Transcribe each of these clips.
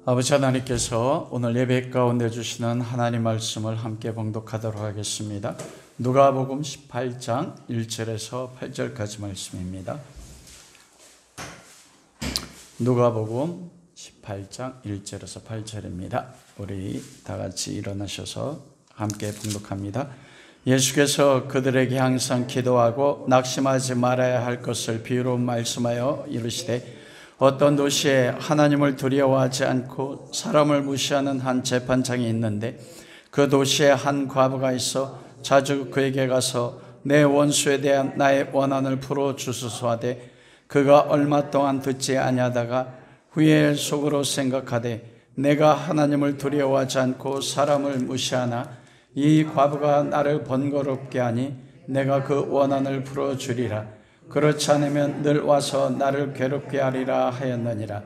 아버지 하나님께서 오늘 예배 가운데 주시는 하나님 말씀을 함께 봉독하도록 하겠습니다. 누가복음 18장 1절에서 8절까지 말씀입니다. 누가복음 18장 1절에서 8절입니다. 우리 다 같이 일어나셔서 함께 봉독합니다. 예수께서 그들에게 항상 기도하고 낙심하지 말아야 할 것을 비유로 말씀하여 이르시되 어떤 도시에 하나님을 두려워하지 않고 사람을 무시하는 한 재판장이 있는데 그 도시에 한 과부가 있어 자주 그에게 가서 내 원수에 대한 나의 원한을 풀어주소서 하되 그가 얼마 동안 듣지 아니하다가 후에 속으로 생각하되 내가 하나님을 두려워하지 않고 사람을 무시하나 이 과부가 나를 번거롭게 하니 내가 그 원한을 풀어주리라. 그렇지 않으면 늘 와서 나를 괴롭게 하리라 하였느니라.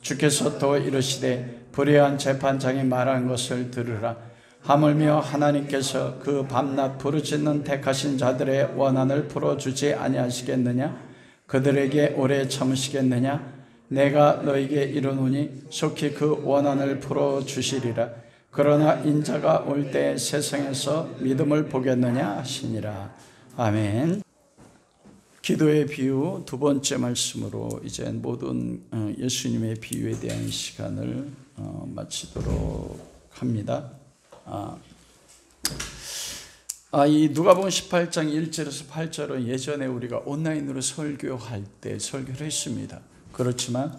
주께서 또 이르시되 불의한 재판장이 말한 것을 들으라. 하물며 하나님께서 그 밤낮 부르짖는 택하신 자들의 원한을 풀어주지 아니하시겠느냐? 그들에게 오래 참으시겠느냐? 내가 너에게 이르노니 속히 그 원한을 풀어주시리라. 그러나 인자가 올 때 세상에서 믿음을 보겠느냐 하시니라. 아멘. 기도의 비유 두 번째 말씀으로 이제 모든 예수님의 비유에 대한 시간을 마치도록 합니다. 이 누가복음 18장 1절에서 8절은 예전에 우리가 온라인으로 설교할 때 설교를 했습니다. 그렇지만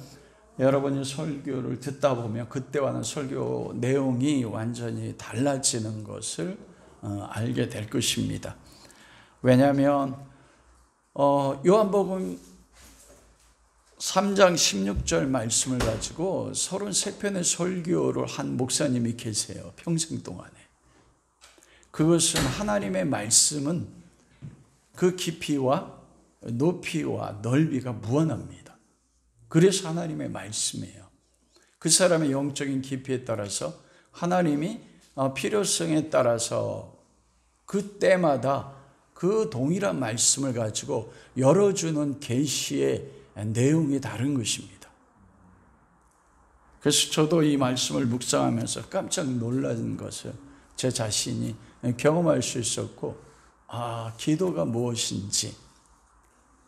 여러분이 설교를 듣다 보면 그때와는 설교 내용이 완전히 달라지는 것을 알게 될 것입니다. 왜냐하면 요한복음 3장 16절 말씀을 가지고 33편의 설교를 한 목사님이 계세요. 평생 동안에. 그것은 하나님의 말씀은 그 깊이와 높이와 넓이가 무한합니다. 그래서 하나님의 말씀이에요. 그 사람의 영적인 깊이에 따라서 하나님이 필요성에 따라서 그때마다 그 동일한 말씀을 가지고 열어주는 계시의 내용이 다른 것입니다. 그래서 저도 이 말씀을 묵상하면서 깜짝 놀란 것을 제 자신이 경험할 수 있었고, 기도가 무엇인지,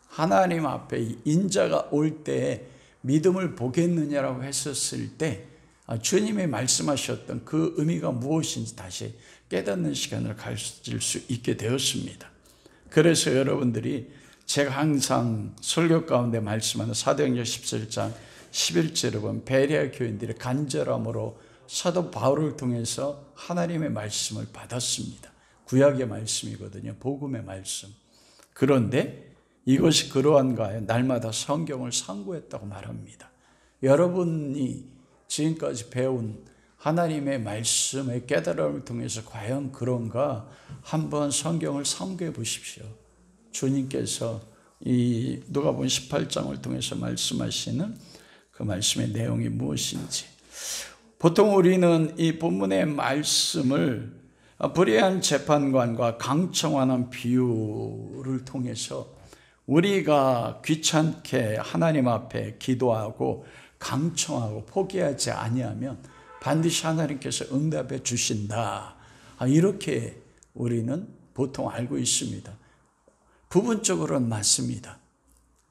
하나님 앞에 인자가 올 때 믿음을 보겠느냐라고 했었을 때 주님이 말씀하셨던 그 의미가 무엇인지 다시 깨닫는 시간을 가질 수 있게 되었습니다. 그래서 여러분들이 제가 항상 설교 가운데 말씀하는 사도행전 17장 11절에 보면 베레아 교인들이 간절함으로 사도 바울을 통해서 하나님의 말씀을 받았습니다. 구약의 말씀이거든요. 복음의 말씀. 그런데 이것이 그러한가요? 날마다 성경을 상고했다고 말합니다. 여러분이 지금까지 배운 하나님의 말씀의 깨달음을 통해서 과연 그런가 한번 성경을 상고해 보십시오. 주님께서 이 누가복음 18장을 통해서 말씀하시는 그 말씀의 내용이 무엇인지. 보통 우리는 이 본문의 말씀을 불의한 재판관과 강청하는 비유를 통해서 우리가 귀찮게 하나님 앞에 기도하고 강청하고 포기하지 아니하면 반드시 하나님께서 응답해 주신다. 이렇게 우리는 보통 알고 있습니다. 부분적으로는 맞습니다.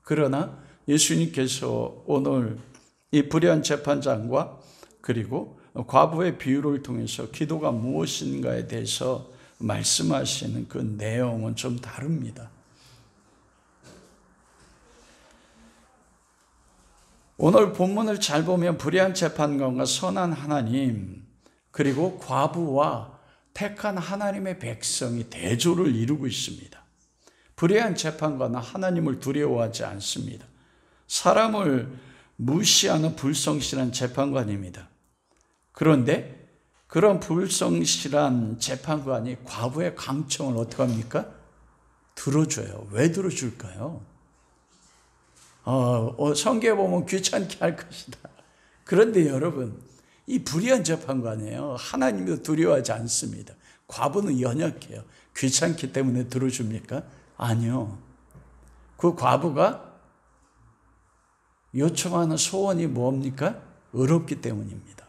그러나 예수님께서 오늘 이 불의한 재판장과 그리고 과부의 비유를 통해서 기도가 무엇인가에 대해서 말씀하시는 그 내용은 좀 다릅니다. 오늘 본문을 잘 보면 불의한 재판관과 선한 하나님 그리고 과부와 택한 하나님의 백성이 대조를 이루고 있습니다. 불의한 재판관은 하나님을 두려워하지 않습니다. 사람을 무시하는 불성실한 재판관입니다. 그런데 그런 불성실한 재판관이 과부의 강청을 어떻게 합니까? 들어줘요. 왜 들어줄까요? 성경에 보면 귀찮게 할 것이다. 그런데 여러분, 이 불의한 재판관이에요. 하나님도 두려워하지 않습니다. 과부는 연약해요. 귀찮기 때문에 들어줍니까? 아니요. 그 과부가 요청하는 소원이 뭡니까? 의롭기 때문입니다.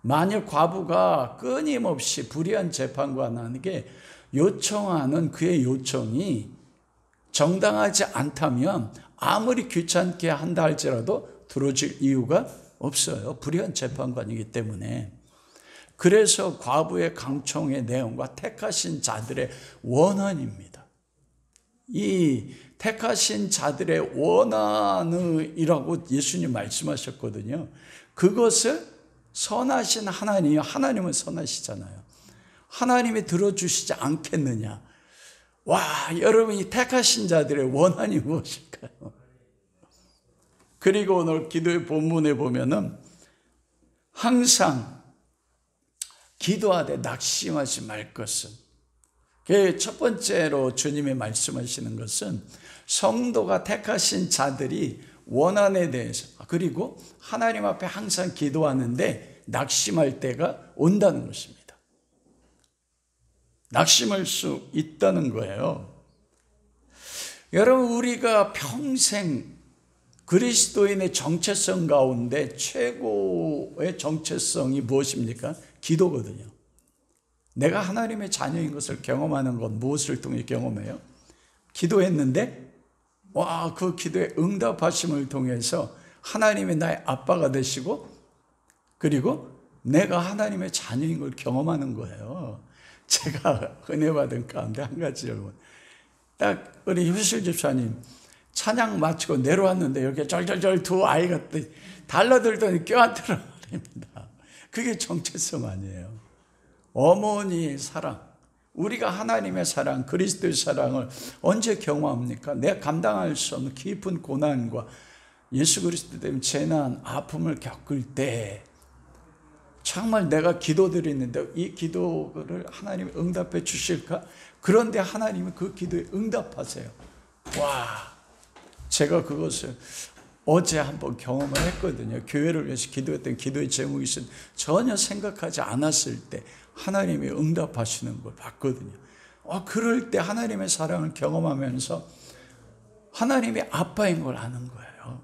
만약 과부가 끊임없이 불의한 재판관에게 요청하는 그의 요청이 정당하지 않다면 아무리 귀찮게 한다 할지라도 들어줄 이유가 없어요. 불의한 재판관이기 때문에. 그래서 과부의 강청의 내용과 택하신 자들의 원한입니다. 이 택하신 자들의 원한이라고 예수님 말씀하셨거든요. 그것을 선하신 하나님은 선하시잖아요. 하나님이 들어주시지 않겠느냐. 와, 여러분이 택하신 자들의 원한이 무엇일까요? 그리고 오늘 기도의 본문에 보면은 항상 기도하되 낙심하지 말 것은, 첫 번째로 주님이 말씀하시는 것은 성도가 택하신 자들이 원한에 대해서, 그리고 하나님 앞에 항상 기도하는데 낙심할 때가 온다는 것입니다. 낙심할 수 있다는 거예요. 여러분, 우리가 평생 그리스도인의 정체성 가운데 최고의 정체성이 무엇입니까? 기도거든요. 내가 하나님의 자녀인 것을 경험하는 건 무엇을 통해 경험해요? 기도했는데 와, 그 기도의 응답하심을 통해서 하나님이 나의 아빠가 되시고, 그리고 내가 하나님의 자녀인 걸 경험하는 거예요. 제가 은혜 받은 가운데 한 가지, 여러분, 딱 우리 효실 집사님 찬양 마치고 내려왔는데 여기 절절절 두 아이가 달라들더니 껴안더라 말입니다. 그게 정체성 아니에요. 어머니의 사랑, 우리가 하나님의 사랑, 그리스도의 사랑을 언제 경험합니까? 내가 감당할 수 없는 깊은 고난과 예수 그리스도 때문에 재난, 아픔을 겪을 때 정말 내가 기도드리는데 이 기도를 하나님이 응답해 주실까? 그런데 하나님은 그 기도에 응답하세요. 와, 제가 그것을 어제 한번 경험을 했거든요. 교회를 위해서 기도했던 기도의 제목이 있었는데 전혀 생각하지 않았을 때 하나님이 응답하시는 걸 봤거든요. 그럴 때 하나님의 사랑을 경험하면서 하나님의 아빠인 걸 아는 거예요.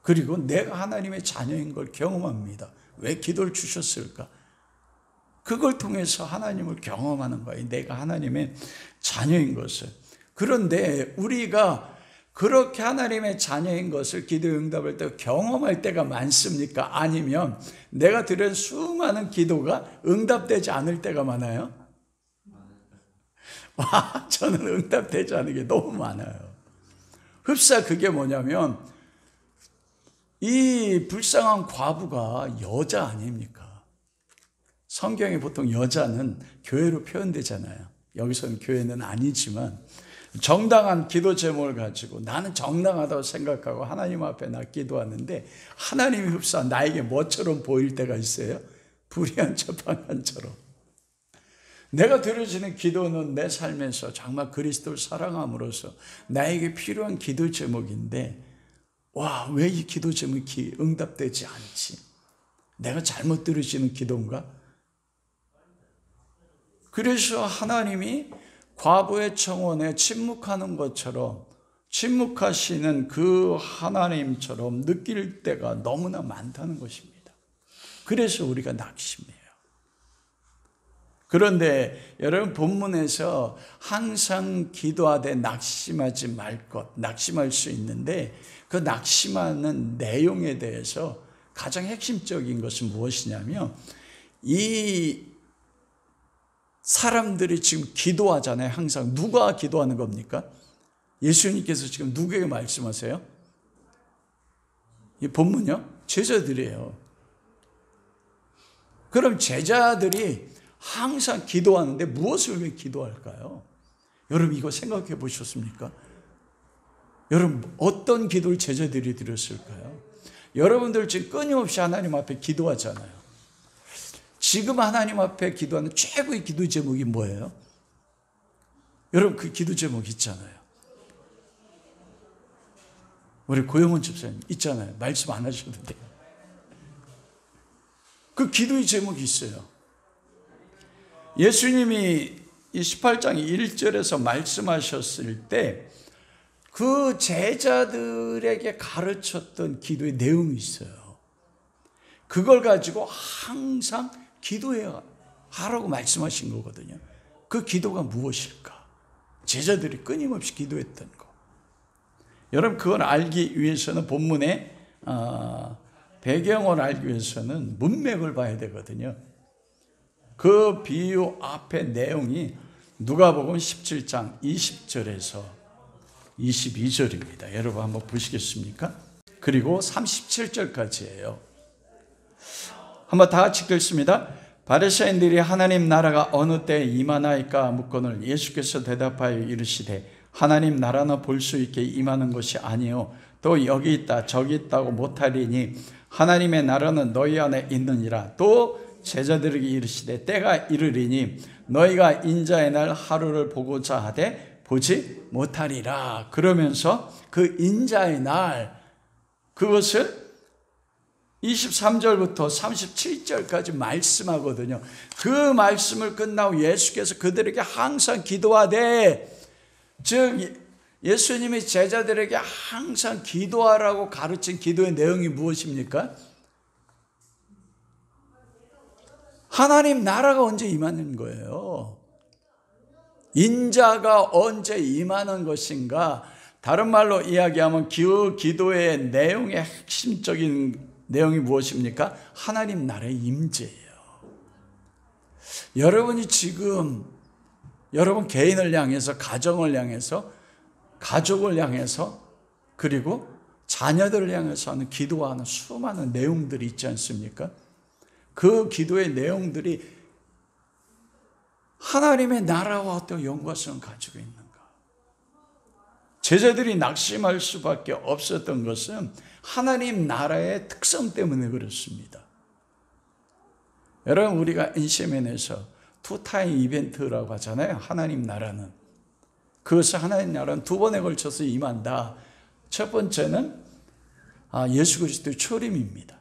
그리고 내가 하나님의 자녀인 걸 경험합니다. 왜 기도를 주셨을까? 그걸 통해서 하나님을 경험하는 거예요. 내가 하나님의 자녀인 것을. 그런데 우리가 그렇게 하나님의 자녀인 것을 기도 응답할 때 경험할 때가 많습니까? 아니면 내가 드린 수많은 기도가 응답되지 않을 때가 많아요? 와, 저는 응답되지 않은 게 너무 많아요. 흡사 그게 뭐냐면 이 불쌍한 과부가 여자 아닙니까? 성경에 보통 여자는 교회로 표현되잖아요. 여기서는 교회는 아니지만 정당한 기도 제목을 가지고 나는 정당하다고 생각하고 하나님 앞에 나 기도하는데 하나님이 흡사 나에게 뭐처럼 보일 때가 있어요? 불의한 재판관처럼. 내가 드려지는 기도는 내 삶에서 정말 그리스도를 사랑함으로써 나에게 필요한 기도 제목인데, 와, 왜 이 기도 제목이 응답되지 않지? 내가 잘못 드려지는 기도인가? 그래서 하나님이 과부의 청원에 침묵하는 것처럼 침묵하시는 그 하나님처럼 느낄 때가 너무나 많다는 것입니다. 그래서 우리가 낙심해요. 그런데 여러분, 본문에서 항상 기도하되 낙심하지 말 것, 낙심할 수 있는데 그 낙심하는 내용에 대해서 가장 핵심적인 것은 무엇이냐면, 이 사람들이 지금 기도하잖아요. 항상 누가 기도하는 겁니까? 예수님께서 지금 누구에게 말씀하세요? 이 본문이요? 제자들이에요. 그럼 제자들이 항상 기도하는데 무엇을 왜 기도할까요? 여러분, 이거 생각해 보셨습니까? 여러분, 어떤 기도를 제자들이 드렸을까요? 여러분들 지금 끊임없이 하나님 앞에 기도하잖아요. 지금 하나님 앞에 기도하는 최고의 기도 제목이 뭐예요? 여러분, 그 기도 제목 있잖아요. 우리 고영훈 집사님 있잖아요. 말씀 안 하셔도 돼요. 그 기도의 제목이 있어요. 예수님이 이 18장 1절에서 말씀하셨을 때 그 제자들에게 가르쳤던 기도의 내용이 있어요. 그걸 가지고 항상 기도해야 하라고 말씀하신 거거든요. 그 기도가 무엇일까? 제자들이 끊임없이 기도했던 거. 여러분, 그걸 알기 위해서는 본문의 배경을 알기 위해서는 문맥을 봐야 되거든요. 그 비유 앞의 내용이 누가복음 17장 20절에서 22절입니다. 여러분 한번 보시겠습니까? 그리고 37절까지예요. 한번 다 같이 읽겠습니다. 바리새인들이 하나님 나라가 어느 때에 임하나이까 묻거늘 예수께서 대답하여 이르시되 하나님 나라는 볼 수 있게 임하는 것이 아니요 또 여기 있다 저기 있다고 못하리니 하나님의 나라는 너희 안에 있느니라. 또 제자들에게 이르시되 때가 이르리니 너희가 인자의 날 하루를 보고자 하되 보지 못하리라. 그러면서 그 인자의 날, 그것을 23절부터 37절까지 말씀하거든요. 그 말씀을 끝나고 예수께서 그들에게 항상 기도하되, 즉 예수님이 제자들에게 항상 기도하라고 가르친 기도의 내용이 무엇입니까? 하나님 나라가 언제 임하는 거예요? 인자가 언제 임하는 것인가? 다른 말로 이야기하면 그 기도의 내용의 핵심적인 내용이 무엇입니까? 하나님 나라의 임재예요. 여러분이 지금 여러분 개인을 향해서, 가정을 향해서, 가족을 향해서, 그리고 자녀들을 향해서 하는 기도하는 수많은 내용들이 있지 않습니까? 그 기도의 내용들이 하나님의 나라와 어떤 연관성을 가지고 있는가? 제자들이 낙심할 수밖에 없었던 것은 하나님 나라의 특성 때문에 그렇습니다. 여러분, 우리가 NCMN에서 투타임 이벤트라고 하잖아요. 하나님 나라는. 그것을 하나님 나라는 두 번에 걸쳐서 임한다. 첫 번째는 예수 그리스도의 초림입니다.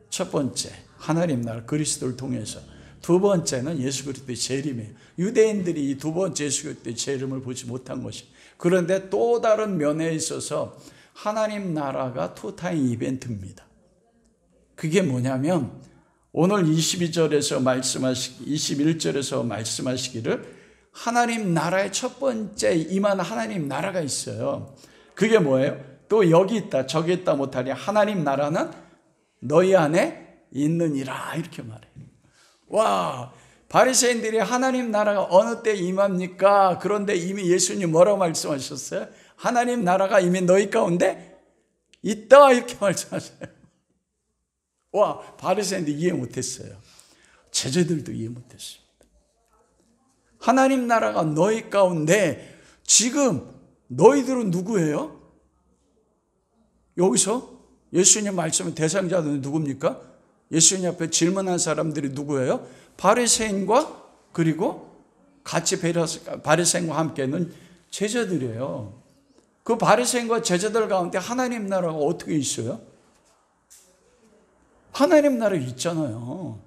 첫 번째, 하나님 나라 그리스도를 통해서. 두 번째는 예수 그리스도의 재림이에요. 유대인들이 이 두 번째 예수 그리스도의 재림을 보지 못한 것이. 그런데 또 다른 면에 있어서 하나님 나라가 투타임 이벤트입니다. 그게 뭐냐면 오늘 22절에서 21절에서 말씀하시기를 하나님 나라의 첫 번째 임한 하나님 나라가 있어요. 그게 뭐예요? 또 여기 있다 저기 있다 못하니 하나님 나라는 너희 안에 있느니라, 이렇게 말해요. 와, 바리새인들이 하나님 나라가 어느 때 임합니까? 그런데 이미 예수님 뭐라고 말씀하셨어요? 하나님 나라가 이미 너희 가운데 있다, 이렇게 말씀하셔요. 와, 바리새인들이 이해 못했어요. 제자들도 이해 못했습니다. 하나님 나라가 너희 가운데, 지금 너희들은 누구예요? 여기서 예수님 말씀의 대상자들은 누굽니까? 예수님 앞에 질문한 사람들이 누구예요? 바리새인과 그리고 같이 바리새인과 함께는 제자들이에요. 그 바리새인과 제자들 가운데 하나님 나라가 어떻게 있어요? 하나님 나라 있잖아요.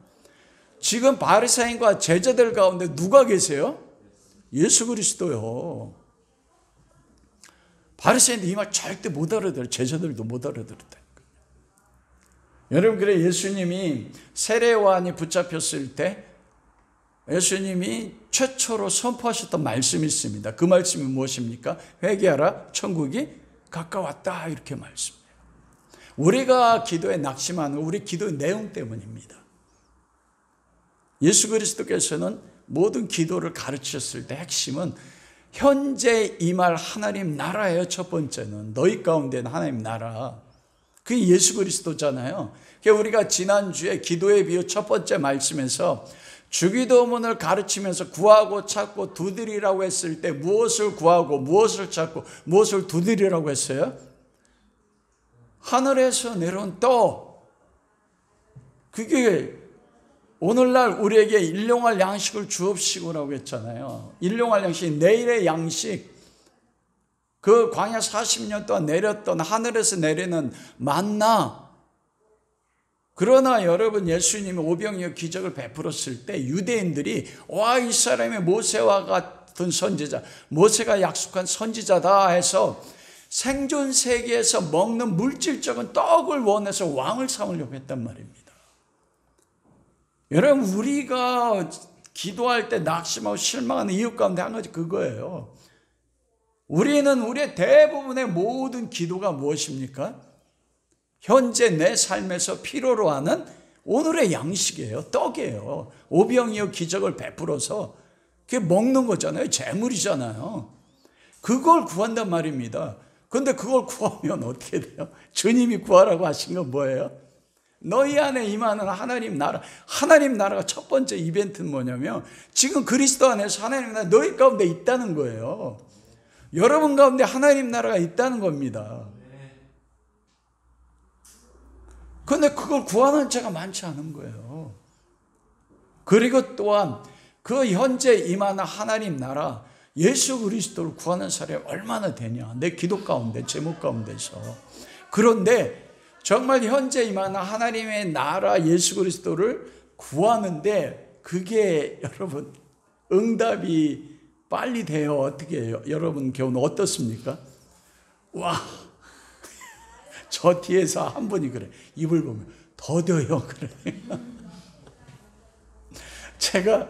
지금 바리새인과 제자들 가운데 누가 계세요? 예수 그리스도요. 바리새인들 이 말 절대 못 알아들어요. 제자들도 못 알아들었다. 여러분, 그래 예수님이 세례요한이 붙잡혔을 때 예수님이 최초로 선포하셨던 말씀이 있습니다. 그 말씀이 무엇입니까? 회개하라, 천국이 가까웠다, 이렇게 말씀해요. 우리가 기도에 낙심하는 우리 기도의 내용 때문입니다. 예수 그리스도께서는 모든 기도를 가르치셨을 때 핵심은 현재 임할 하나님 나라예요. 첫 번째는 너희 가운데는 하나님 나라, 그게 예수 그리스도잖아요. 우리가 지난주에 기도의 비유 첫 번째 말씀에서 주기도문을 가르치면서 구하고 찾고 두드리라고 했을 때 무엇을 구하고 무엇을 찾고 무엇을 두드리라고 했어요? 하늘에서 내려온 떡. 그게 오늘날 우리에게 일용할 양식을 주옵시고라고 했잖아요. 일용할 양식, 내일의 양식. 그 광야 40년 동안 내렸던 하늘에서 내리는 만나. 그러나 여러분, 예수님이 오병이어 기적을 베풀었을 때 유대인들이 와, 이 사람이 모세와 같은 선지자, 모세가 약속한 선지자다 해서 생존 세계에서 먹는 물질적인 떡을 원해서 왕을 삼으려고 했단 말입니다. 여러분, 우리가 기도할 때 낙심하고 실망하는 이유 가운데 한 가지 그거예요. 우리는 우리의 대부분의 모든 기도가 무엇입니까? 현재 내 삶에서 필요로 하는 오늘의 양식이에요. 떡이에요. 오병이어 기적을 베풀어서 그게 먹는 거잖아요. 재물이잖아요. 그걸 구한단 말입니다. 그런데 그걸 구하면 어떻게 돼요? 주님이 구하라고 하신 건 뭐예요? 너희 안에 임하는 하나님 나라. 하나님 나라가 첫 번째 이벤트는 뭐냐면 지금 그리스도 안에서 하나님 나라 너희 가운데 있다는 거예요. 여러분 가운데 하나님 나라가 있다는 겁니다. 그런데 그걸 구하는 자가 많지 않은 거예요. 그리고 또한 그 현재 임하는 하나님 나라 예수 그리스도를 구하는 사람이 얼마나 되냐. 내 기도 가운데 제목 가운데서. 그런데 정말 현재 임하는 하나님의 나라 예수 그리스도를 구하는데 그게 여러분 응답이 빨리 돼요? 어떻게 해요? 여러분 경우는 어떻습니까? 와, 저 뒤에서 한 분이 그래. 입을 보면 더뎌요. 그래. 제가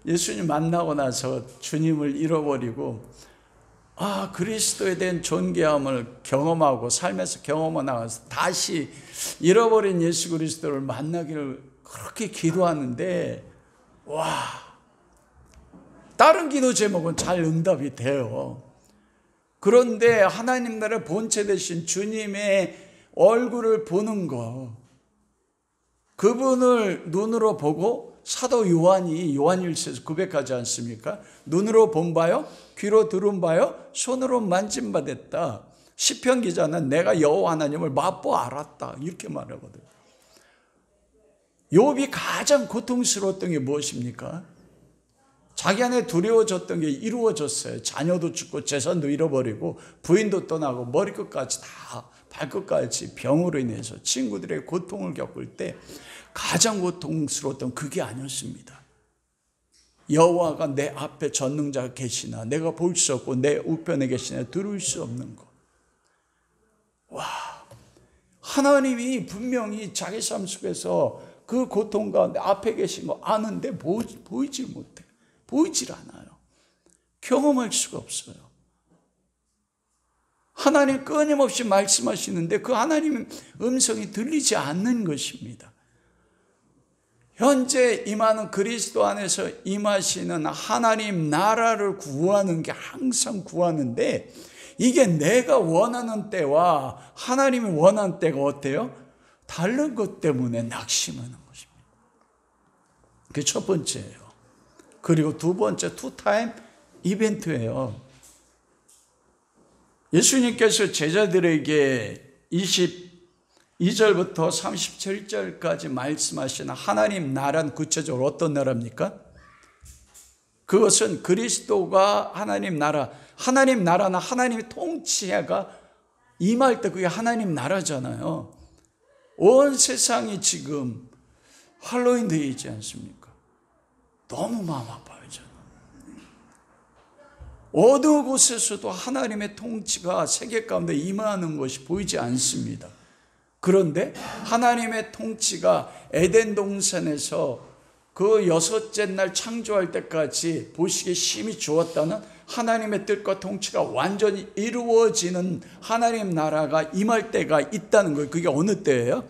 예수님 만나고 나서 주님을 잃어버리고 그리스도에 대한 존귀함을 경험하고 삶에서 경험하고 나서 다시 잃어버린 예수 그리스도를 만나기를 그렇게 기도하는데 다른 기도 제목은 잘 응답이 돼요. 그런데 하나님 나라의 본체 되신 주님의 얼굴을 보는 거, 그분을 눈으로 보고 사도 요한이 요한일서에서 고백하지 않습니까? 눈으로 본 바요, 귀로 들은 바요, 손으로 만진 바 됐다. 시편 기자는 내가 여호와 하나님을 맛보 알았다 이렇게 말하거든요. 욥이 가장 고통스러웠던 게 무엇입니까? 자기 안에 두려워졌던 게 이루어졌어요. 자녀도 죽고 재산도 잃어버리고 부인도 떠나고 머리끝까지 다 발끝까지 병으로 인해서 친구들의 고통을 겪을 때 가장 고통스러웠던 그게 아니었습니다. 여호와가 내 앞에 전능자가 계시나 내가 볼 수 없고 내 우편에 계시나 들을 수 없는 것. 하나님이 분명히 자기 삶 속에서 그 고통 가운데 앞에 계신 거 아는데 보이질 못해. 보이질 않아요. 경험할 수가 없어요. 하나님 끊임없이 말씀하시는데 그 하나님의 음성이 들리지 않는 것입니다. 현재 임하는 그리스도 안에서 임하시는 하나님 나라를 구하는 게 항상 구하는데 이게 내가 원하는 때와 하나님이 원하는 때가 어때요? 다른 것 때문에 낙심하는 것입니다. 그게 첫 번째예요. 그리고 두 번째 투타임 이벤트예요. 예수님께서 제자들에게 22절부터 37절까지 말씀하시는 하나님 나라는 구체적으로 어떤 나라입니까? 그것은 그리스도가 하나님 나라는 하나님의 통치가 임할 때 그게 하나님 나라잖아요. 온 세상이 지금 할로윈 데이 있지 않습니까? 너무 마음 아파요, 저는. 어느 곳에서도 하나님의 통치가 세계 가운데 임하는 것이 보이지 않습니다. 그런데 하나님의 통치가 에덴 동산에서 그 여섯째 날 창조할 때까지 보시기에 심히 좋았다는 하나님의 뜻과 통치가 완전히 이루어지는 하나님 나라가 임할 때가 있다는 거예요. 그게 어느 때예요?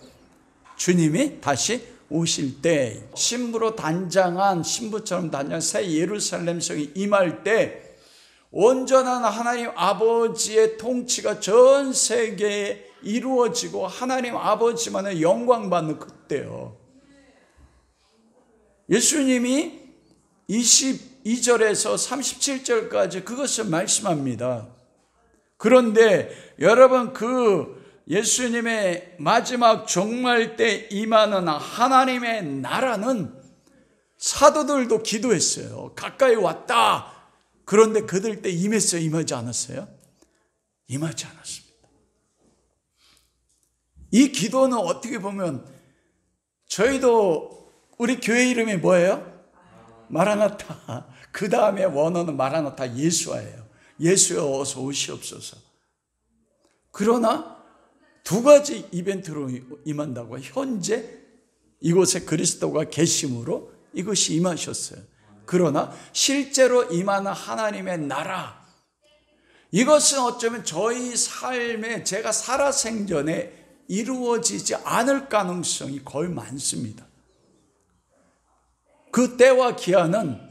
주님이 다시 오실 때, 신부로 단장한, 신부처럼 단장한 새 예루살렘 성이 임할 때 온전한 하나님 아버지의 통치가 전 세계에 이루어지고 하나님 아버지만의 영광받는 그때요. 예수님이 22절에서 37절까지 그것을 말씀합니다. 그런데 여러분 그 예수님의 마지막 종말 때 임하는 하나님의 나라는 사도들도 기도했어요. 가까이 왔다. 그런데 그들 때 임했어요? 임하지 않았어요? 임하지 않았습니다. 이 기도는 어떻게 보면 저희도 우리 교회 이름이 뭐예요? 마라나타. 그 다음에 원어는 마라나타 예수와예요. 예수여 어서 오시옵소서. 그러나 두 가지 이벤트로 임한다고. 현재 이곳에 그리스도가 계심으로 이것이 임하셨어요. 그러나 실제로 임하는 하나님의 나라, 이것은 어쩌면 저희 삶에 제가 살아생전에 이루어지지 않을 가능성이 거의 많습니다. 그 때와 기한은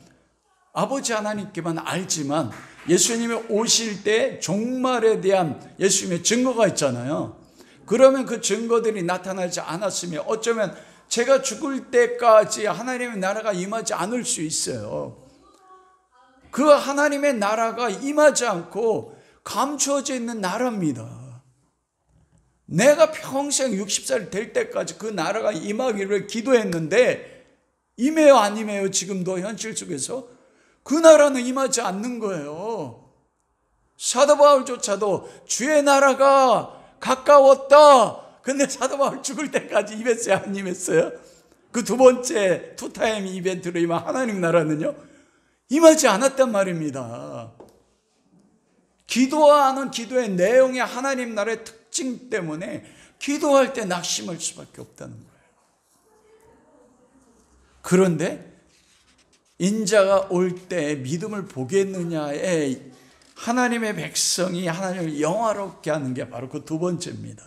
아버지 하나님께만 알지만 예수님이 오실 때 종말에 대한 예수님의 증거가 있잖아요. 그러면 그 증거들이 나타나지 않았으면 어쩌면 제가 죽을 때까지 하나님의 나라가 임하지 않을 수 있어요. 그 하나님의 나라가 임하지 않고 감추어져 있는 나라입니다. 내가 평생 60살 될 때까지 그 나라가 임하기를 기도했는데 임해요, 안 임해요? 지금도 현실 속에서 그 나라는 임하지 않는 거예요. 사도 바울조차도 주의 나라가 가까웠다. 근데 사도 바울 죽을 때까지 임했어요, 안 임했어요? 그 두 번째 투타임 이벤트로 임한 하나님 나라는요, 임하지 않았단 말입니다. 기도하는 기도의 내용의 하나님 나라의 특징 때문에 기도할 때 낙심할 수밖에 없다는 거예요. 그런데 인자가 올 때 믿음을 보겠느냐에 하나님의 백성이 하나님을 영화롭게 하는 게 바로 그 두 번째입니다.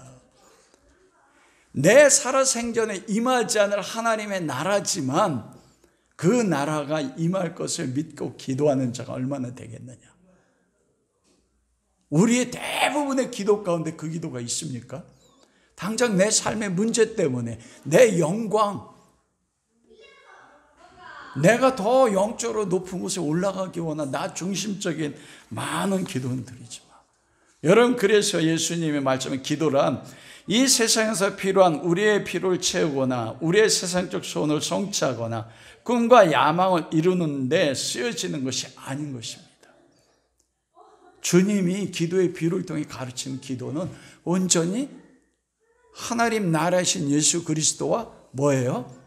내 살아생전에 임하지 않을 하나님의 나라지만 그 나라가 임할 것을 믿고 기도하는 자가 얼마나 되겠느냐. 우리의 대부분의 기도 가운데 그 기도가 있습니까? 당장 내 삶의 문제 때문에 내 영광, 내가 더 영적으로 높은 곳에 올라가기 원한 나 중심적인 많은 기도는 드리지만, 여러분, 그래서 예수님의 말씀은 기도란 이 세상에서 필요한 우리의 필요를 채우거나 우리의 세상적 소원을 성취하거나 꿈과 야망을 이루는 데 쓰여지는 것이 아닌 것입니다. 주님이 기도의 비유를 통해 가르치는 기도는 온전히 하나님 나라이신 예수 그리스도와 뭐예요?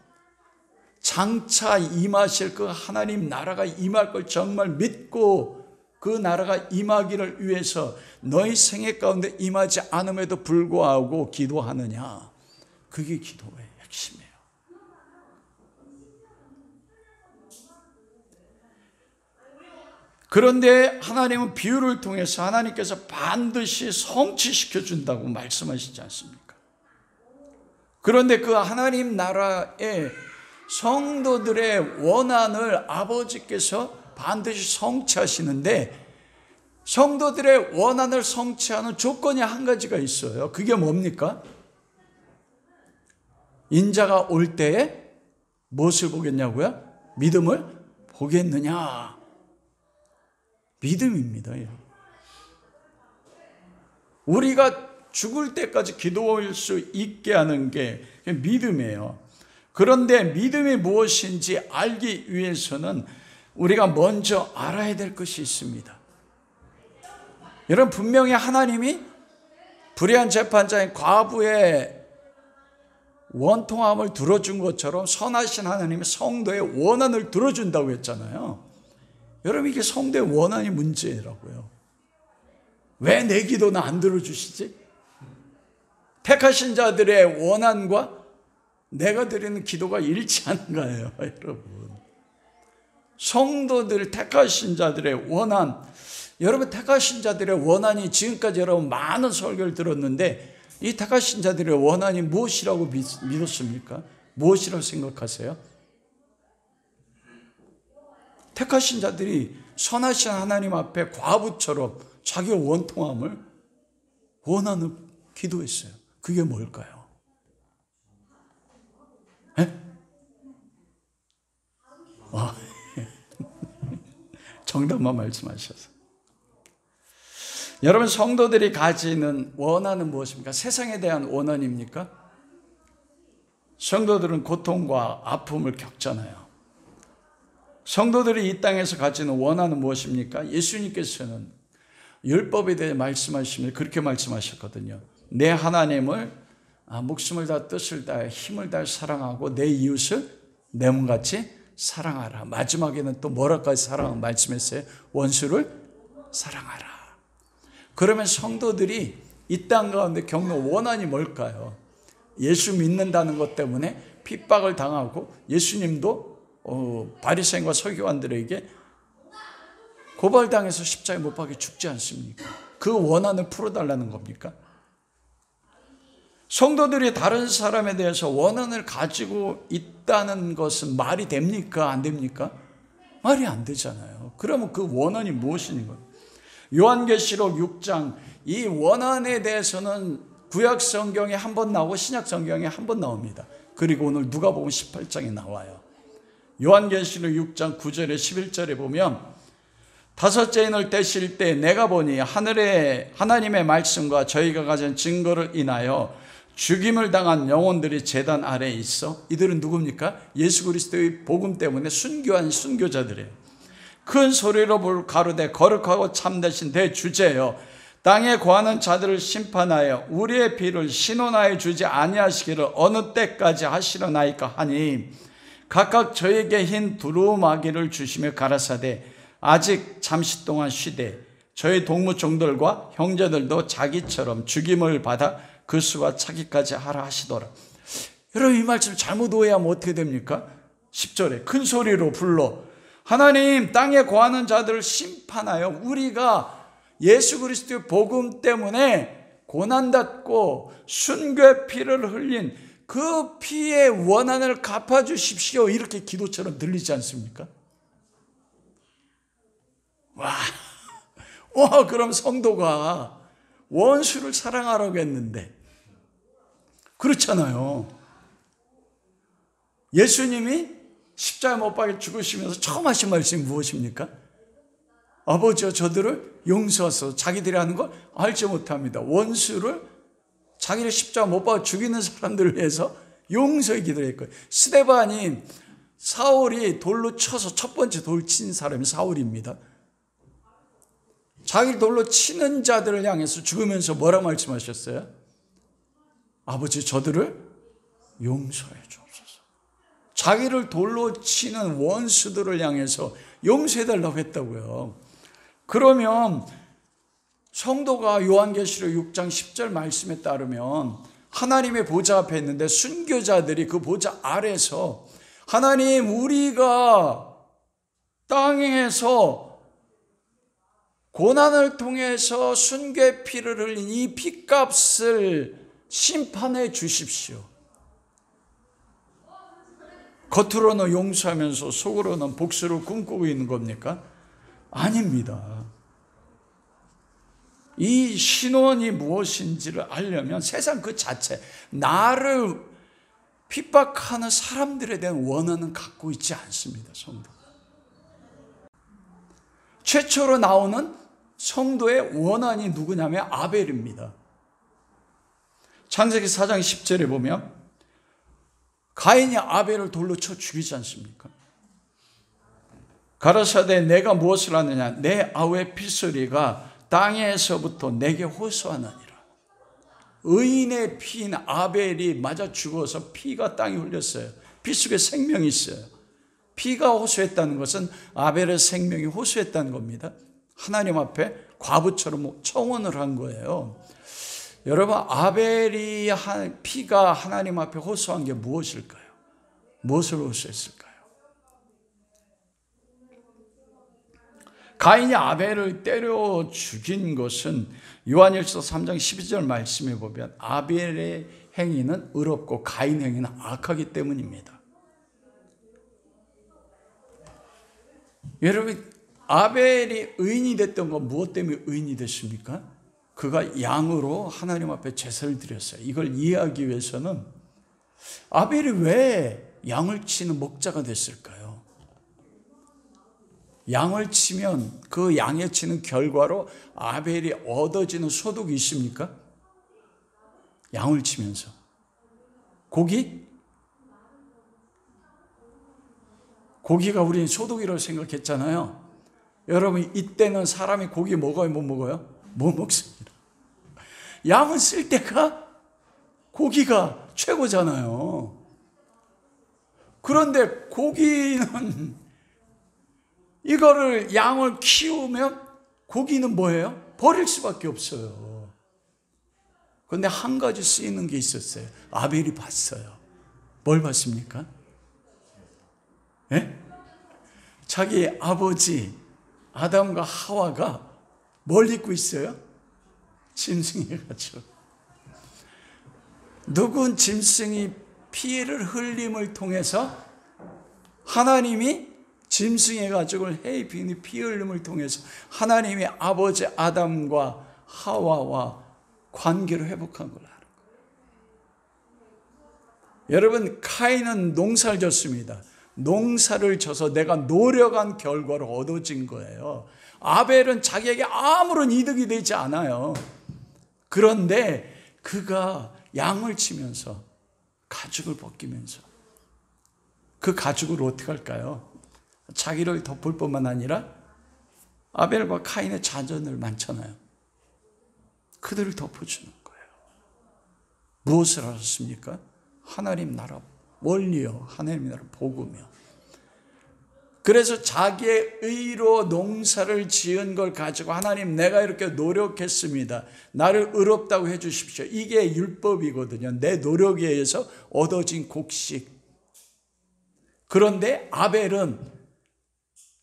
장차 임하실 그 하나님 나라가 임할 걸 정말 믿고 그 나라가 임하기를 위해서 너희 생애 가운데 임하지 않음에도 불구하고 기도하느냐. 그게 기도의 핵심이에요. 그런데 하나님은 비유를 통해서 하나님께서 반드시 성취시켜 준다고 말씀하시지 않습니까? 그런데 그 하나님 나라의 성도들의 원한을 아버지께서 반드시 성취하시는데, 성도들의 원한을 성취하는 조건이 한 가지가 있어요. 그게 뭡니까? 인자가 올 때에 무엇을 보겠냐고요? 믿음을 보겠느냐. 믿음입니다. 우리가 죽을 때까지 기도할 수 있게 하는 게 믿음이에요. 그런데 믿음이 무엇인지 알기 위해서는 우리가 먼저 알아야 될 것이 있습니다. 여러분, 분명히 하나님이 불의한 재판자인 과부의 원통함을 들어준 것처럼 선하신 하나님이 성도의 원한을 들어준다고 했잖아요. 여러분, 이게 성도의 원한이 문제라고요. 왜 내 기도는 안 들어주시지? 택하신 자들의 원한과 내가 드리는 기도가 일치하는 거예요, 여러분. 성도들, 택하신 자들의 원한, 여러분, 택하신 자들의 원한이 지금까지 여러분 많은 설교를 들었는데 이 택하신 자들의 원한이 무엇이라고 믿었습니까? 무엇이라고 생각하세요? 택하신 자들이 선하신 하나님 앞에 과부처럼 자기의 원통함을 원한을 기도했어요. 그게 뭘까요? 정답만 말씀하셔서. 여러분, 성도들이 가지는 원한은 무엇입니까? 세상에 대한 원한입니까? 성도들은 고통과 아픔을 겪잖아요. 성도들이 이 땅에서 가지는 원한은 무엇입니까? 예수님께서는 율법에 대해 말씀하시면서 그렇게 말씀하셨거든요. 내 하나님을 목숨을 다 뜻을 다해 힘을 다해 사랑하고 내 이웃을 내 몸같이 사랑하라. 마지막에는 또 뭐라까지 사랑을 말씀했어요? 원수를 사랑하라. 그러면 성도들이 이 땅 가운데 겪는 원한이 뭘까요? 예수 믿는다는 것 때문에 핍박을 당하고 예수님도 바리새인과 서기관들에게 고발당해서 십자가에 못 박혀 죽지 않습니까? 그 원한을 풀어달라는 겁니까? 성도들이 다른 사람에 대해서 원한을 가지고 있다는 것은 말이 됩니까? 안 됩니까? 말이 안 되잖아요. 그러면 그 원한이 무엇인가요? 요한계시록 6장, 이 원한에 대해서는 구약 성경에 한 번 나오고 신약 성경에 한 번 나옵니다. 그리고 오늘 누가복음 18장에 나와요. 요한계시록 6장 9절에 11절에 보면 다섯째 인을 떼실 때 내가 보니 하늘에 하나님의 말씀과 저희가 가진 증거를 인하여 죽임을 당한 영혼들이 제단 아래에 있어. 이들은 누굽니까? 예수 그리스도의 복음 때문에 순교한 순교자들이에요. 큰 소리로 가로되 거룩하고 참되신 대주제여, 땅에 거하는 자들을 심판하여 우리의 피를 신원하여 주지 아니하시기를 어느 때까지 하시려나이까 하니, 각각 저에게 흰 두루마기를 주시며 가라사대 아직 잠시 동안 쉬되 저희 동무 종들과 형제들도 자기처럼 죽임을 받아 그 수와 차기까지 하라 하시더라. 여러분, 이 말씀 잘못 오해하면 어떻게 됩니까? 10절에 큰 소리로 불러 하나님 땅에 거하는 자들을 심판하여 우리가 예수 그리스도의 복음 때문에 고난받고 순교의 피를 흘린 그 피의 원한을 갚아주십시오. 이렇게 기도처럼 들리지 않습니까? 그럼 성도가 원수를 사랑하라고 했는데 그렇잖아요. 예수님이 십자가에 못 박혀 죽으시면서 처음 하신 말씀이 무엇입니까? 아버지여 저들을 용서하소서. 자기들이 하는 걸 알지 못합니다. 원수를 자기를 십자가 못 박아 죽이는 사람들을 위해서 용서의 기도를 했고요. 스데반이 사울이 돌로 쳐서 첫 번째 돌 친 사람이 사울입니다. 자기를 돌로 치는 자들을 향해서 죽으면서 뭐라 말씀하셨어요? 아버지 저들을 용서해 주옵소서. 자기를 돌로 치는 원수들을 향해서 용서해달라고 했다고요. 그러면 성도가 요한계시록 6장 10절 말씀에 따르면 하나님의 보좌 앞에 있는데 순교자들이 그 보좌 아래서 하나님 우리가 땅에서 고난을 통해서 순교의 피를 흘린 이 피값을 심판해 주십시오. 겉으로는 용서하면서 속으로는 복수를 꿈꾸고 있는 겁니까? 아닙니다. 이 신원이 무엇인지를 알려면 세상 그 자체, 나를 핍박하는 사람들에 대한 원한은 갖고 있지 않습니다. 성도. 최초로 나오는 성도의 원한이 누구냐면 아벨입니다. 창세기 4장 10절에 보면 가인이 아벨을 돌로 쳐 죽이지 않습니까? 가라사대 내가 무엇을 하느냐? 내 아우의 피소리가 땅에서부터 내게 호소하느니라. 의인의 피인 아벨이 맞아 죽어서 피가 땅에 흘렸어요. 피 속에 생명이 있어요. 피가 호소했다는 것은 아벨의 생명이 호소했다는 겁니다. 하나님 앞에 과부처럼 청원을 한 거예요. 여러분, 아벨이 피가 하나님 앞에 호소한 게 무엇일까요? 무엇을 호소했을까요? 가인이 아벨을 때려 죽인 것은 요한일서 3장 12절 말씀에 보면 아벨의 행위는 의롭고 가인의 행위는 악하기 때문입니다. 여러분, 아벨이 의인이 됐던 건 무엇 때문에 의인이 됐습니까? 그가 양으로 하나님 앞에 제사를 드렸어요. 이걸 이해하기 위해서는 아벨이 왜 양을 치는 목자가 됐을까요? 양을 치면 그 양에 치는 결과로 아벨이 얻어지는 소득이 있습니까? 양을 치면서 고기가 우리는 소득이라고 생각했잖아요. 여러분, 이때는 사람이 고기 먹어요, 못 먹어요? 못 먹습니다. 양을 쓸 때가 고기가 최고잖아요. 그런데 고기는 이거를 양을 키우면 고기는 뭐예요? 버릴 수밖에 없어요. 그런데 한 가지 쓰이는 게 있었어요. 아벨이 봤어요. 뭘 봤습니까? 예? 자기 아버지 아담과 하와가 뭘 입고 있어요? 짐승해가지고. 누군 짐승이 피를 흘림을 통해서 하나님이 짐승해가지고 헤이핀이 피 흘림을 통해서 하나님이 아버지 아담과 하와와 관계를 회복한 걸 알아요. 여러분, 카인은 농사를 졌습니다. 농사를 져서 내가 노력한 결과로 얻어진 거예요. 아벨은 자기에게 아무런 이득이 되지 않아요. 그런데 그가 양을 치면서 가죽을 벗기면서 그 가죽을 어떻게 할까요? 자기를 덮을 뿐만 아니라 아벨과 카인의 자손을 많잖아요. 그들을 덮어주는 거예요. 무엇을 하셨습니까? 하나님 나라 원리요, 하나님 나라 복음이요. 그래서 자기의 의로 농사를 지은 걸 가지고 하나님, 내가 이렇게 노력했습니다. 나를 의롭다고 해 주십시오. 이게 율법이거든요. 내 노력에 의해서 얻어진 곡식. 그런데 아벨은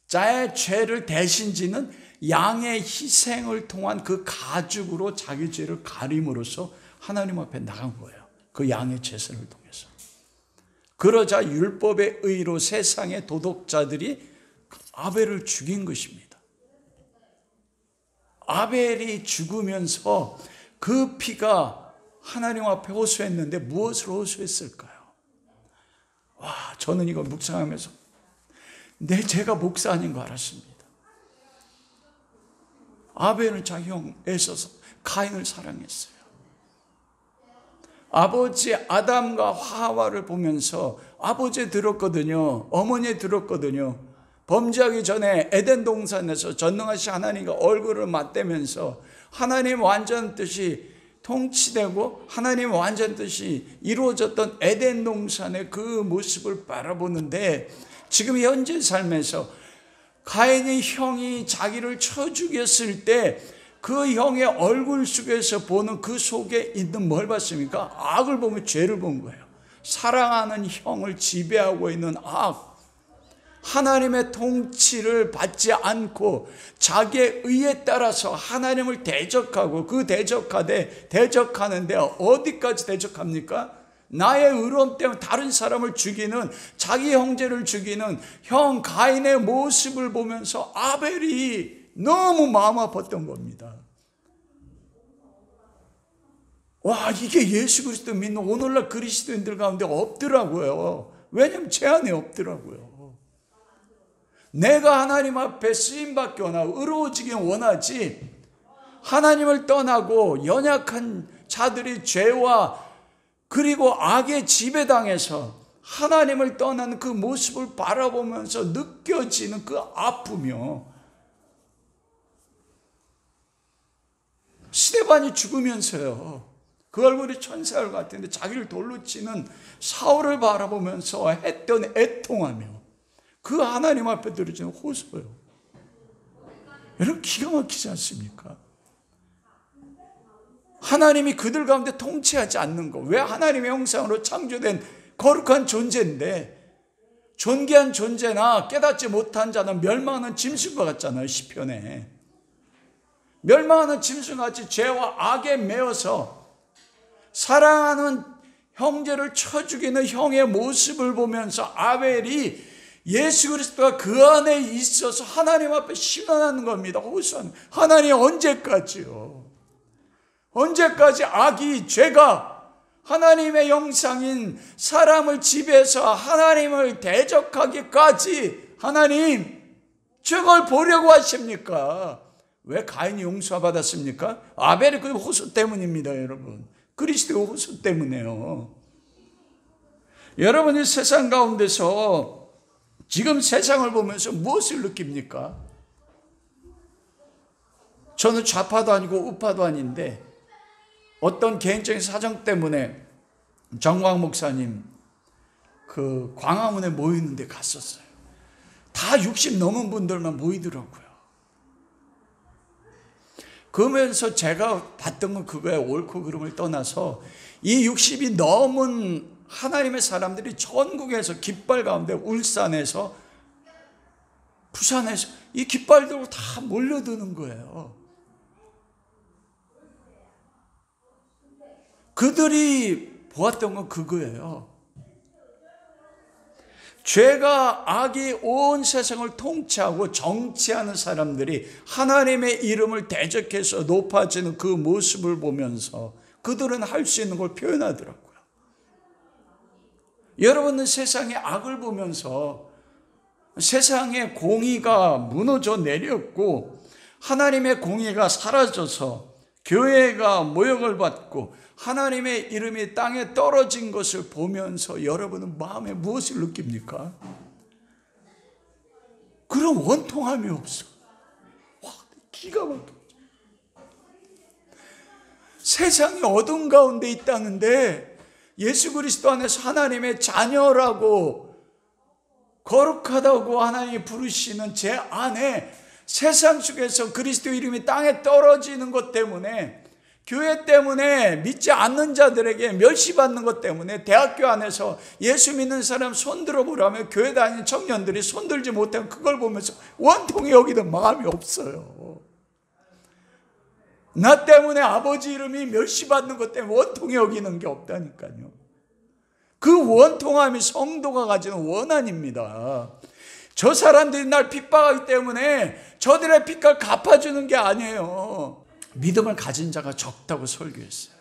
자의 죄를 대신 지는 양의 희생을 통한 그 가죽으로 자기 죄를 가림으로써 하나님 앞에 나간 거예요. 그 양의 제사를 통해서. 그러자 율법의 의로 세상의 도덕자들이 아벨을 죽인 것입니다. 아벨이 죽으면서 그 피가 하나님 앞에 호소했는데 무엇을 호소했을까요? 와, 저는 이거 묵상하면서 제가 목사 아닌 거 알았습니다. 아벨은 자기 형 에서서 카인을 사랑했어요. 아버지 아담과 하와를 보면서 아버지 들었거든요. 어머니 들었거든요. 범죄하기 전에 에덴 동산에서 전능하신 하나님과 얼굴을 맞대면서 하나님 완전 뜻이 통치되고 하나님 완전 뜻이 이루어졌던 에덴 동산의 그 모습을 바라보는데, 지금 현재 삶에서 가인의 형이 자기를 쳐 죽였을 때 그 형의 얼굴 속에서 보는 그 속에 있는 뭘 봤습니까? 악을 보면 죄를 본 거예요. 사랑하는 형을 지배하고 있는 악. 하나님의 통치를 받지 않고 자기의 의에 따라서 하나님을 대적하고 그 대적하는데 어디까지 대적합니까? 나의 의로움 때문에 다른 사람을 죽이는, 자기 형제를 죽이는 형 가인의 모습을 보면서 아벨이 너무 마음 아팠던 겁니다. 와, 이게 예수 그리스도 믿는 오늘날 그리스도인들 가운데 없더라고요. 왜냐하면 제 안에 없더라고요. 내가 하나님 앞에 쓰임받기 원하고 의로워지기 원하지, 하나님을 떠나고 연약한 자들이 죄와 그리고 악에 지배당해서 하나님을 떠나는 그 모습을 바라보면서 느껴지는 그 아픔이요. 스데반이 죽으면서요, 그 얼굴이 천사를 같은데 자기를 돌로 치는 사울을 바라보면서 했던 애통하며 그 하나님 앞에 들어지는 호소요. 여러분, 기가 막히지 않습니까? 하나님이 그들 가운데 통치하지 않는 거. 왜? 하나님의 형상으로 창조된 거룩한 존재인데, 존귀한 존재나 깨닫지 못한 자는 멸망하는 짐승과 같잖아요. 시편에 멸망하는 짐승같이 죄와 악에 매여서 사랑하는 형제를 쳐 죽이는 형의 모습을 보면서 아벨이 예수 그리스도가 그 안에 있어서 하나님 앞에 신원하는 겁니다. 호소하는. 하나님, 언제까지요? 언제까지 악이, 죄가 하나님의 형상인 사람을 지배해서 하나님을 대적하기까지 하나님 저걸 보려고 하십니까? 왜 가인이 용서받았습니까? 아벨의 그 호소 때문입니다, 여러분. 그리스도의 호소 때문에요. 여러분이 세상 가운데서 지금 세상을 보면서 무엇을 느낍니까? 저는 좌파도 아니고 우파도 아닌데 어떤 개인적인 사정 때문에 정광 목사님 그 광화문에 모이는데 갔었어요. 다 60 넘은 분들만 모이더라고요. 그러면서 제가 봤던 건 그거에 옳고 그름을 떠나서 이 60이 넘은 하나님의 사람들이 전국에서 깃발 가운데 울산에서 부산에서 이 깃발 들고 다 몰려드는 거예요. 그들이 보았던 건 그거예요. 죄가 악이 온 세상을 통치하고 정치하는 사람들이 하나님의 이름을 대적해서 높아지는 그 모습을 보면서 그들은 할 수 있는 걸 표현하더라고요. 여러분은 세상의 악을 보면서 세상의 공의가 무너져 내렸고 하나님의 공의가 사라져서 교회가 모욕을 받고 하나님의 이름이 땅에 떨어진 것을 보면서 여러분은 마음에 무엇을 느낍니까? 그런 원통함이 없어. 와, 기가 막혀. 세상이 어둠 가운데 있다는데 예수 그리스도 안에서 하나님의 자녀라고 거룩하다고 하나님이 부르시는 제 안에 세상 속에서 그리스도 이름이 땅에 떨어지는 것 때문에, 교회 때문에, 믿지 않는 자들에게 멸시받는 것 때문에 대학교 안에서 예수 믿는 사람 손들어 보라며 교회 다니는 청년들이 손들지 못하면 그걸 보면서 원통이 여기는 마음이 없어요. 나 때문에 아버지 이름이 멸시받는 것 때문에 원통이 여기는 게 없다니까요. 그 원통함이 성도가 가지는 원한입니다. 저 사람들이 날 핍박하기 때문에 저들의 핍박을 갚아주는 게 아니에요. 믿음을 가진 자가 적다고 설교했어요.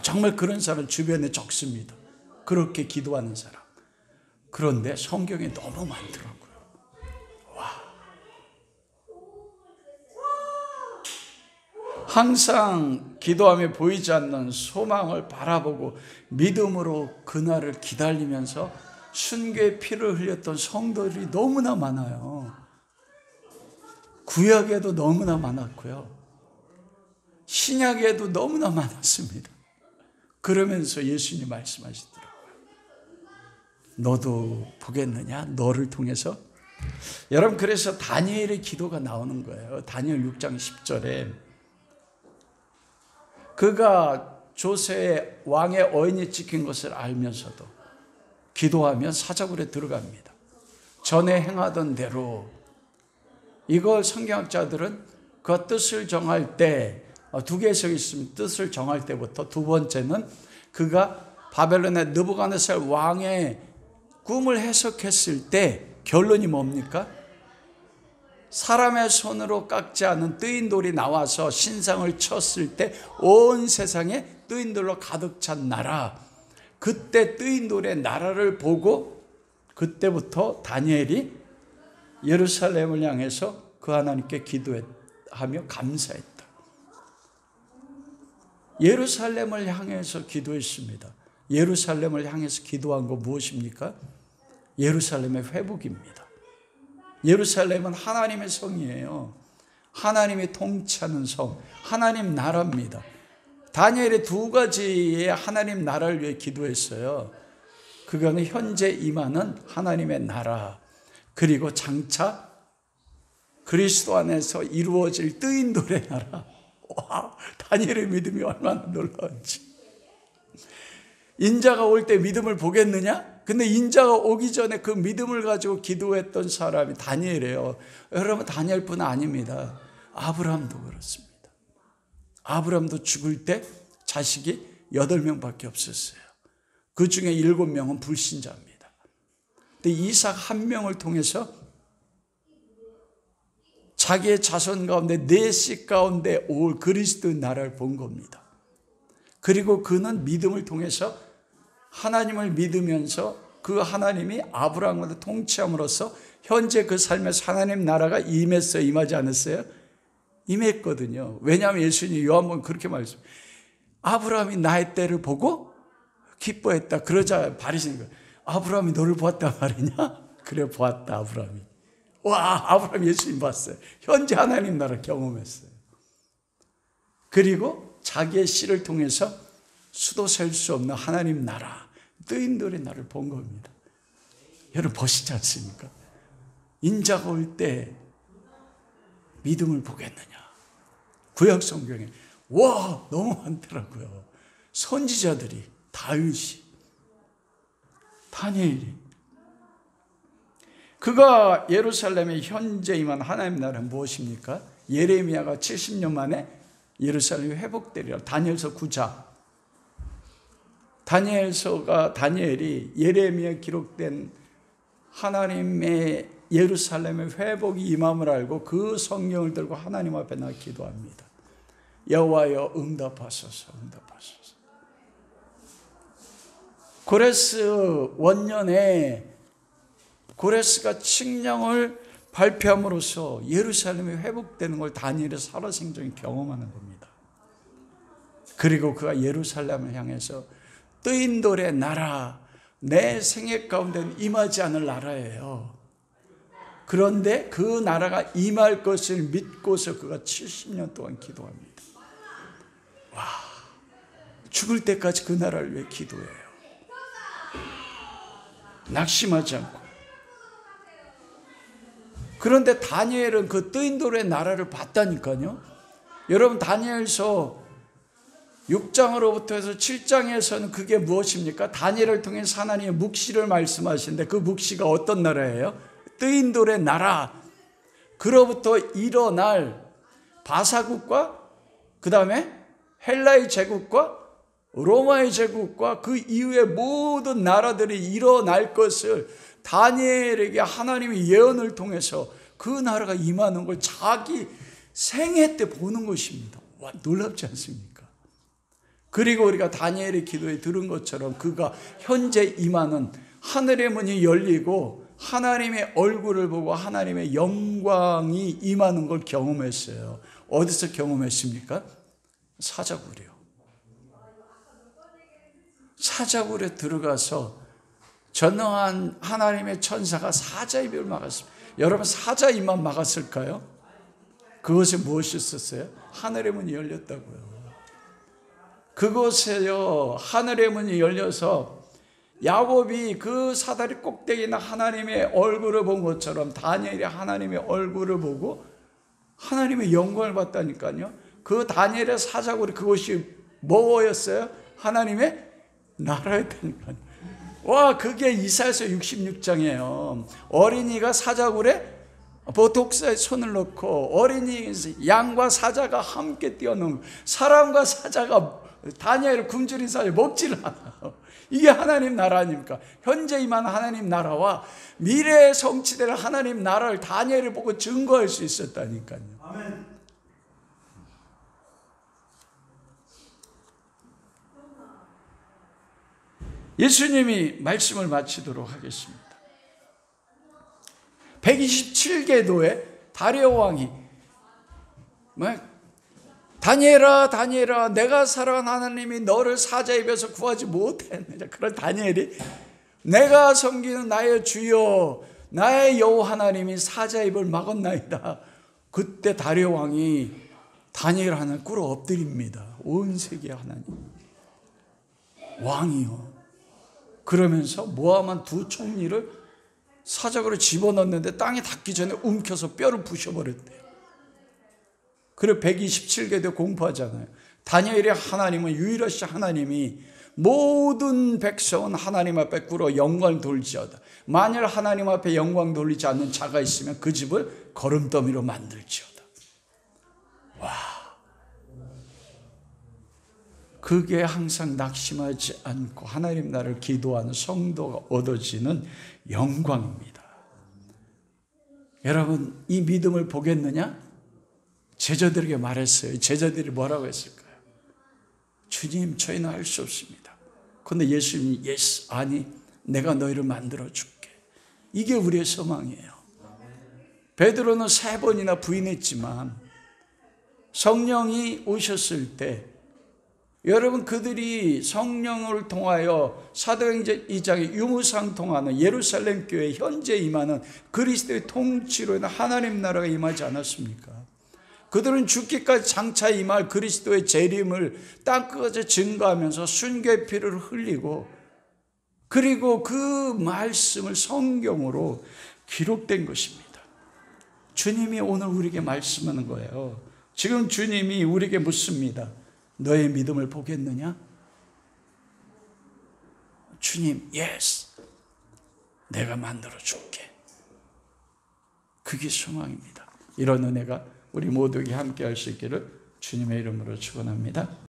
정말 그런 사람 주변에 적습니다. 그렇게 기도하는 사람. 그런데 성경에 너무 많더라고요. 와. 항상 기도하며 보이지 않는 소망을 바라보고 믿음으로 그날을 기다리면서 순교의 피를 흘렸던 성도들이 너무나 많아요. 구약에도 너무나 많았고요. 신약에도 너무나 많았습니다. 그러면서 예수님이 말씀하시더라고요. 너도 보겠느냐? 너를 통해서? 여러분, 그래서 다니엘의 기도가 나오는 거예요. 다니엘 6장 10절에 그가 조세의 왕의 어인이 찍힌 것을 알면서도 기도하면 사자굴에 들어갑니다. 전에 행하던 대로. 이걸 성경학자들은 그 뜻을 정할 때 두 개의 해석이 있으면 뜻을 정할 때부터, 두 번째는 그가 바벨론의 느부갓네살 왕의 꿈을 해석했을 때 결론이 뭡니까? 사람의 손으로 깎지 않은 뜨인 돌이 나와서 신상을 쳤을 때 온 세상에 뜨인 돌로 가득 찬 나라. 그때 뜨인 돌의 나라를 보고 그때부터 다니엘이 예루살렘을 향해서 그 하나님께 기도하며 감사했다. 예루살렘을 향해서 기도했습니다. 예루살렘을 향해서 기도한 거 무엇입니까? 예루살렘의 회복입니다. 예루살렘은 하나님의 성이에요. 하나님이 통치하는 성, 하나님 나라입니다. 다니엘이 두 가지의 하나님 나라를 위해 기도했어요. 그거는 현재 임하는 하나님의 나라, 그리고 장차 그리스도 안에서 이루어질 뜨인 돌의 나라. 와, 다니엘의 믿음이 얼마나 놀라운지. 인자가 올 때 믿음을 보겠느냐? 근데 인자가 오기 전에 그 믿음을 가지고 기도했던 사람이 다니엘이에요. 여러분, 다니엘뿐 아닙니다. 아브라함도 그렇습니다. 아브라함도 죽을 때 자식이 8명밖에 없었어요. 그 중에 7명은 불신자입니다. 근데 이삭 한 명을 통해서 자기의 자손 가운데 넷씩 가운데 올 그리스도의 나라를 본 겁니다. 그리고 그는 믿음을 통해서 하나님을 믿으면서 그 하나님이 아브라함을 통치함으로써 현재 그 삶에서 하나님 나라가 임했어요? 임하지 않았어요? 임했거든요. 왜냐하면 예수님이 요한복음 그렇게 말씀해요. 아브라함이 나의 때를 보고 기뻐했다. 그러자 바리새인이 거예요. 아브라함이 너를 보았단 말이냐? 그래, 보았다, 아브라함이. 와, 아브라함 예수님 봤어요. 현재 하나님 나라 경험했어요. 그리고 자기의 씨를 통해서 수도 셀 수 없는 하나님 나라, 뜨인 돌의 나라를 본 겁니다. 여러분 보시지 않습니까? 인자가 올 때 믿음을 보겠느냐? 구약 성경에. 와, 너무 많더라고요. 선지자들이, 다윗이, 다니엘이. 그가 예루살렘에 현재 임한 하나님 나라는 무엇입니까? 예레미야가 70년 만에 예루살렘이 회복되리라. 다니엘서 9장. 다니엘이 예레미야에 기록된 하나님의 예루살렘의 회복이 임함을 알고 그 성경을 들고 하나님 앞에 나가 기도합니다. 여호와여 응답하소서, 응답하소서. 고레스 원년에 고레스가 칙령을 발표함으로써 예루살렘이 회복되는 걸 다니엘의 살아생전에 경험하는 겁니다. 그리고 그가 예루살렘을 향해서 뜨인 돌의 나라, 내 생애 가운데는 임하지 않을 나라예요. 그런데 그 나라가 임할 것을 믿고서 그가 70년 동안 기도합니다. 와, 죽을 때까지 그 나라를 위해 기도해요. 낙심하지 않고. 그런데 다니엘은 그 뜨인 돌의 나라를 봤다니까요. 여러분, 다니엘서 6장으로부터 해서 7장에서는 그게 무엇입니까? 다니엘을 통해서 하나님의 묵시를 말씀하시는데 그 묵시가 어떤 나라예요? 뜨인 돌의 나라. 그로부터 일어날 바사국과 그 다음에 헬라의 제국과 로마의 제국과 그 이후의 모든 나라들이 일어날 것을 다니엘에게 하나님의 예언을 통해서 그 나라가 임하는 걸 자기 생애 때 보는 것입니다. 와, 놀랍지 않습니까? 그리고 우리가 다니엘의 기도에 들은 것처럼 그가 현재 임하는 하늘의 문이 열리고 하나님의 얼굴을 보고 하나님의 영광이 임하는 걸 경험했어요. 어디서 경험했습니까? 사자굴이요. 사자굴에 들어가서 전능한 하나님의 천사가 사자 입을 막았습니다. 여러분, 사자 입만 막았을까요? 그것이 무엇이 있었어요? 하늘의 문이 열렸다고요. 그곳에요, 하늘의 문이 열려서 야곱이 그 사다리 꼭대기나 하나님의 얼굴을 본 것처럼 다니엘이 하나님의 얼굴을 보고 하나님의 영광을 봤다니까요. 그 다니엘의 사자굴이 그것이 뭐였어요? 하나님의 나라였다니까요. 와, 그게 이사야서 66장이에요. 어린이가 사자굴에 독사에 손을 넣고 어린이 양과 사자가 함께 뛰어노는, 사람과 사자가 다니엘을 굶주린 사자 먹지를 않아요. 이게 하나님 나라 아닙니까? 현재 임한 하나님 나라와 미래에 성취될 하나님 나라를 다니엘을 보고 증거할 수 있었다니까요. 아멘. 예수님이 말씀을 마치도록 하겠습니다. 127개도에 다리오 왕이 다니엘아, 다니엘아, 내가 사랑하는 하나님이 너를 사자 입에서 구하지 못했느냐. 그런 다니엘이 내가 섬기는 나의 주여 나의 여호와 하나님이 사자 입을 막았나이다. 그때 다리오 왕이 다니엘 하나님 꿇어 엎드립니다. 온 세계 하나님 왕이요. 그러면서 모함한 두 총리를 사자굴에 집어넣는데 땅에 닿기 전에 움켜서 뼈를 부셔버렸대요. 그리고 127개도 공포하잖아요. 다니엘의 하나님은 유일하신 하나님이 모든 백성은 하나님 앞에 꿇어 영광을 돌지어다. 만일 하나님 앞에 영광 돌리지 않는 자가 있으면 그 집을 거름더미로 만들지어다. 와, 그게 항상 낙심하지 않고 하나님 나라를 기도하는 성도가 얻어지는 영광입니다. 여러분, 이 믿음을 보겠느냐? 제자들에게 말했어요. 제자들이 뭐라고 했을까요? 주님, 저희는 할 수 없습니다. 그런데 예수님이 예스, 아니, 내가 너희를 만들어 줄게. 이게 우리의 소망이에요. 베드로는 3번이나 부인했지만 성령이 오셨을 때 여러분, 그들이 성령을 통하여 사도행전 2장에 유무상통하는 예루살렘 교회 현재 임하는 그리스도의 통치로 인한 하나님 나라가 임하지 않았습니까? 그들은 죽기까지 장차 임할 그리스도의 재림을 땅끝까지 증거하면서 순교의 피를 흘리고, 그리고 그 말씀을 성경으로 기록된 것입니다. 주님이 오늘 우리에게 말씀하는 거예요. 지금 주님이 우리에게 묻습니다. 너의 믿음을 보겠느냐? 주님, 예스. 내가 만들어 줄게. 그게 소망입니다. 이런 은혜가 우리 모두에게 함께 할 수 있기를 주님의 이름으로 축원합니다.